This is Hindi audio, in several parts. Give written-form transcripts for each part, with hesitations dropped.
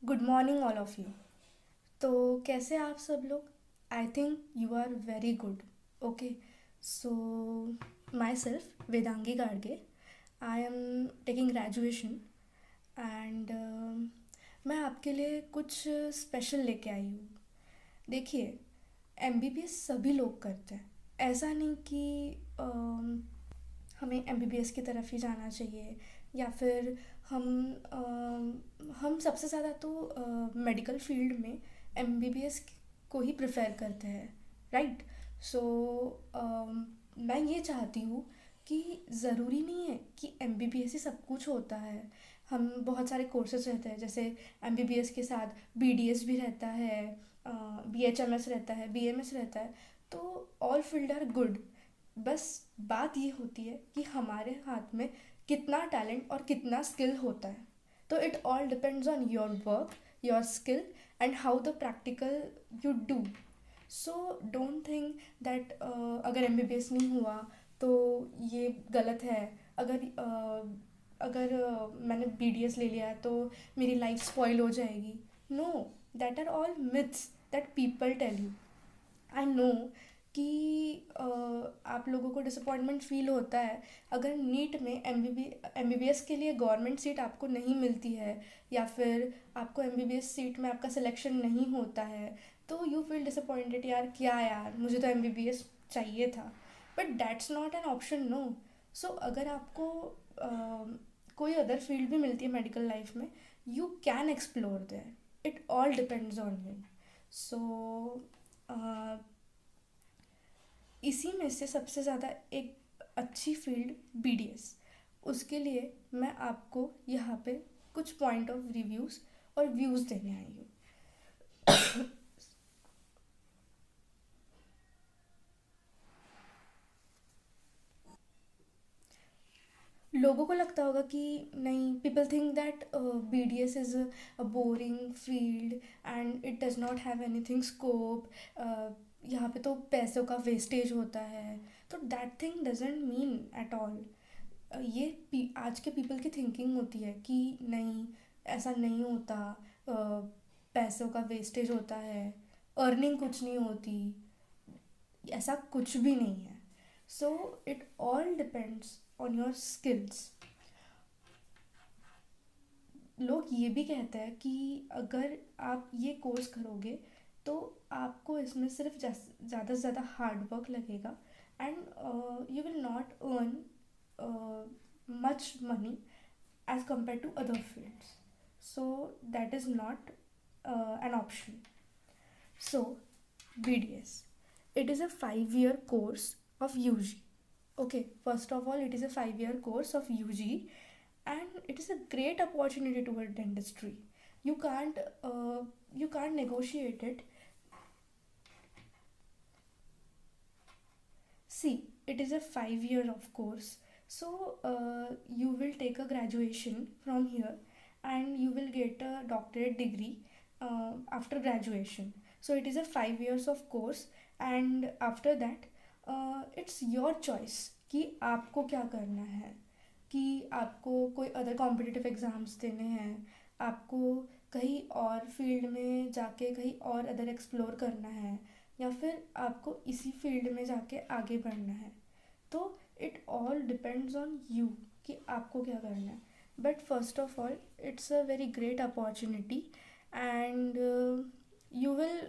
Good morning all of you. तो कैसे आप सब लोग? I think you are very good. Okay, so myself Vedangi Gadge, I am taking graduation and मैं आपके लिए कुछ स्पेशल लेके आई हूँ। देखिए, एमबीबीएस सभी लोग करते हैं। ऐसा नहीं कि हमें एमबीबीएस की तरफ ही जाना चाहिए या फिर हम हम सबसे ज़्यादा तो मेडिकल फील्ड में एमबीबीएस को ही प्रेफर करते हैं, राइट? सो मैं ये चाहती हूँ कि ज़रूरी नहीं है कि एमबीबीएस ही सब कुछ होता है। हम बहुत सारे कोर्सेज रहते हैं, जैसे एमबीबीएस के साथ बीडीएस भी रहता है, बीएचएमएस रहता है, बीएमएस रहता है। तो ऑल फील्ड आर गुड। बस बात ये होती है कि हमारे हाथ में कितना टैलेंट और कितना स्किल होता है। तो it all depends on your work, your skill and how the practical you do. So don't think that अगर एमबीबीएस नहीं हुआ तो ये गलत है। अगर मैंने बीडीएस ले लिया तो मेरी लाइफ स्पॉइल हो जाएगी। No, that are all myths that people tell you. I know कि आप लोगों को डिसअपॉइंटमेंट फील होता है अगर नीट में एमबीबीएस के लिए गवर्नमेंट सीट आपको नहीं मिलती है, या फिर आपको एमबीबीएस सीट में आपका सिलेक्शन नहीं होता है। तो यू फील डिसअपॉइंटेड, यार क्या यार, मुझे तो एमबीबीएस चाहिए था। But that's not an option, no. So अगर आपको कोई अदर फील्ड भी मिलती है मेडिकल लाइफ में, you can explore there. It all depends on you. So इसी में से सबसे ज़्यादा एक अच्छी फील्ड बीडीएस। उसके लिए मैं आपको यहाँ पे कुछ पॉइंट ऑफ रिव्यूज़ और व्यूज़ देने आई हूँ। लोगों को लगता होगा कि नहीं, people think that BDS is a boring field and it does not have anything scope. यहाँ पे तो पैसों का वेस्टेज होता है। तो that thing doesn't mean at all. ये आज के पीपल की थिंकिंग होती है कि नहीं, ऐसा नहीं होता। पैसों का वेस्टेज होता है, अर्निंग कुछ नहीं होती। ऐसा कुछ भी नहीं है। So it all depends on your skills. लोग ये भी कहते हैं कि अगर आप ये कोर्स करोगे तो आपको इसमें सिर्फ ज़्यादा से ज़्यादा हार्ड वर्क लगेगा and you will not earn much money as compared to other fields. So that is not an option. So BDS, it is a 5 year course of UG. Okay, first of all, it is a 5 year course of UG, and it is a great opportunity toward dentistry. You can't you can't negotiate it. See, it is a 5 year of course. So you will take a graduation from here and you will get a doctorate degree after graduation. So it is a 5 years of course, and after that it's your choice कि आपको क्या करना है, कि आपको कोई अदर कॉम्पिटिटिव एग्ज़ाम्स देने हैं, आपको कहीं और फील्ड में जाके कहीं और अदर एक्सप्लोर करना है, या फिर आपको इसी फील्ड में जाके आगे बढ़ना है। तो it all depends on you कि आपको क्या करना है। But first of all, it's a very great opportunity and you will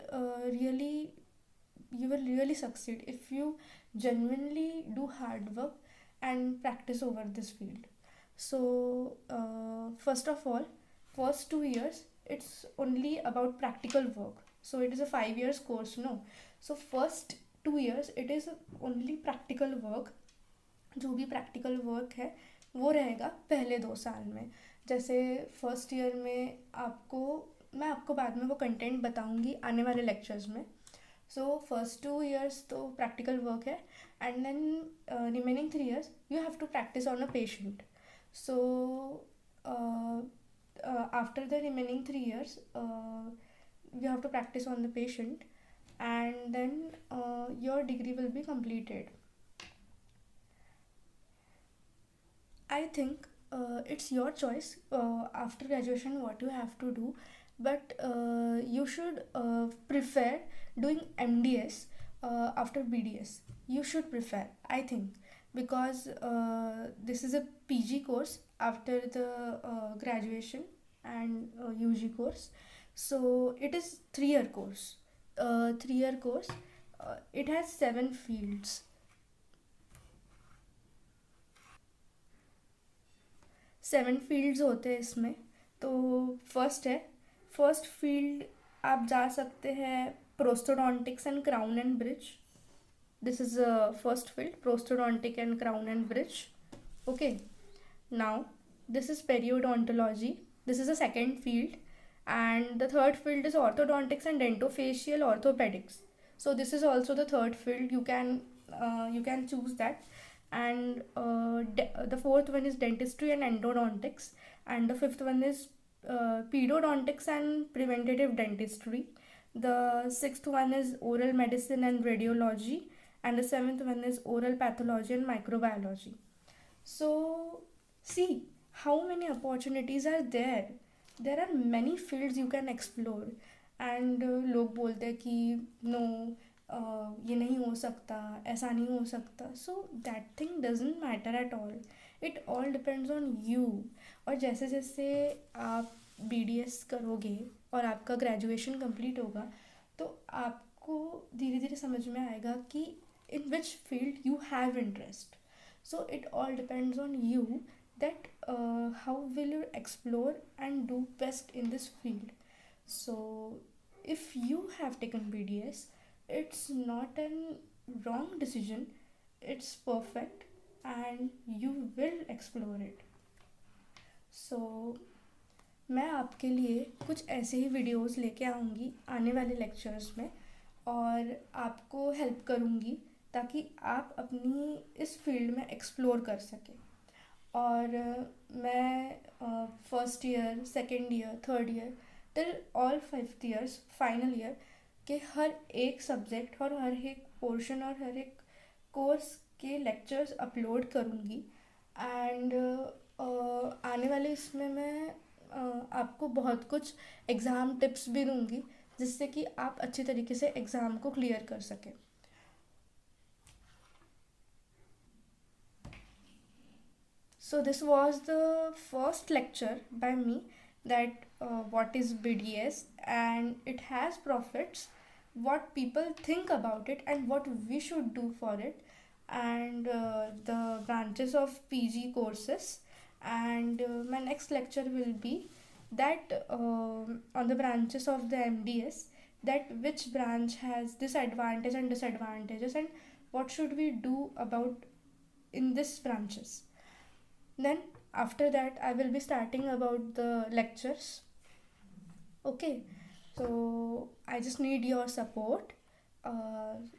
really you will really succeed if you genuinely do hard work and practice over this field. So first of all, first 2 years it's only about practical work. So it is a 5 years course, no? So first 2 years it is only practical work. जो भी प्रैक्टिकल वर्क है वो रहेगा पहले 2 साल में। जैसे फर्स्ट ईयर में आपको, मैं आपको बाद में वो कंटेंट बताऊंगी आने वाले लेक्चर्स में। सो फर्स्ट 2 years तो प्रैक्टिकल वर्क है, and then remaining 3 years you have to practice on a patient. So after the remaining 3 years you have to practice on the patient, and then your degree will be completed. I think it's your choice after graduation what you have to do, but you should prefer doing MDS after BDS. You should prefer, I think, because this is a PG course after the graduation and UG course. So it is 3 year course. 3 year course. It has 7 fields. 7 fields होते हैं इसमें. तो फर्स्ट है, फर्स्ट फील्ड आप जा सकते हैं prosthodontics and crown and bridge. This is the first field, prosthodontic and crown and bridge. Okay, now this is periodontology. This is the second field, and the third field is orthodontics and dentofacial orthopedics. So this is also the third field. You can choose that. And the fourth one is dentistry and endodontics, and the fifth one is pedodontics and preventative dentistry. The sixth one is oral medicine and radiology, and the seventh one is oral pathology and microbiology. So see how many opportunities are there. There are many fields you can explore. And लोग बोलते हैं कि नो ये नहीं हो सकता, ऐसा नहीं हो सकता. So that thing doesn't matter at all. It all depends on you. और जैसे जैसे आप BDS करोगे और आपका ग्रेजुएशन कंप्लीट होगा, तो आपको धीरे धीरे समझ में आएगा कि in which field you have interest. So it all depends on you that how will you explore and do best in this field. So if you have taken BDS, it's not a wrong decision, it's perfect, and you will explore it. So मैं आपके लिए कुछ ऐसे ही वीडियोस लेके आऊँगी आने वाले लेक्चर्स में, और आपको हेल्प करूँगी ताकि आप अपनी इस फील्ड में एक्सप्लोर कर सकें. और मैं first year, second year, third year till all 5th years, final year के हर एक सब्जेक्ट और हर एक पोर्शन और हर एक कोर्स के लेक्चर्स अपलोड करूँगी. एंड आने वाले इसमें मैं आपको बहुत कुछ एग्ज़ाम टिप्स भी दूँगी, जिससे कि आप अच्छी तरीके से एग्ज़ाम को क्लियर कर सकें. So this was the first lecture by me, that what is BDS and it has profits, what people think about it and what we should do for it, and the branches of PG courses. And my next lecture will be that on the branches of the MDS, that which branch has this advantage and disadvantages and what should we do about in this branches. Then after that I will be starting about the lectures. Okay, so I just need your support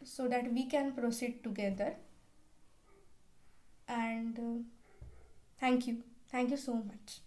so that we can proceed together. And thank you so much.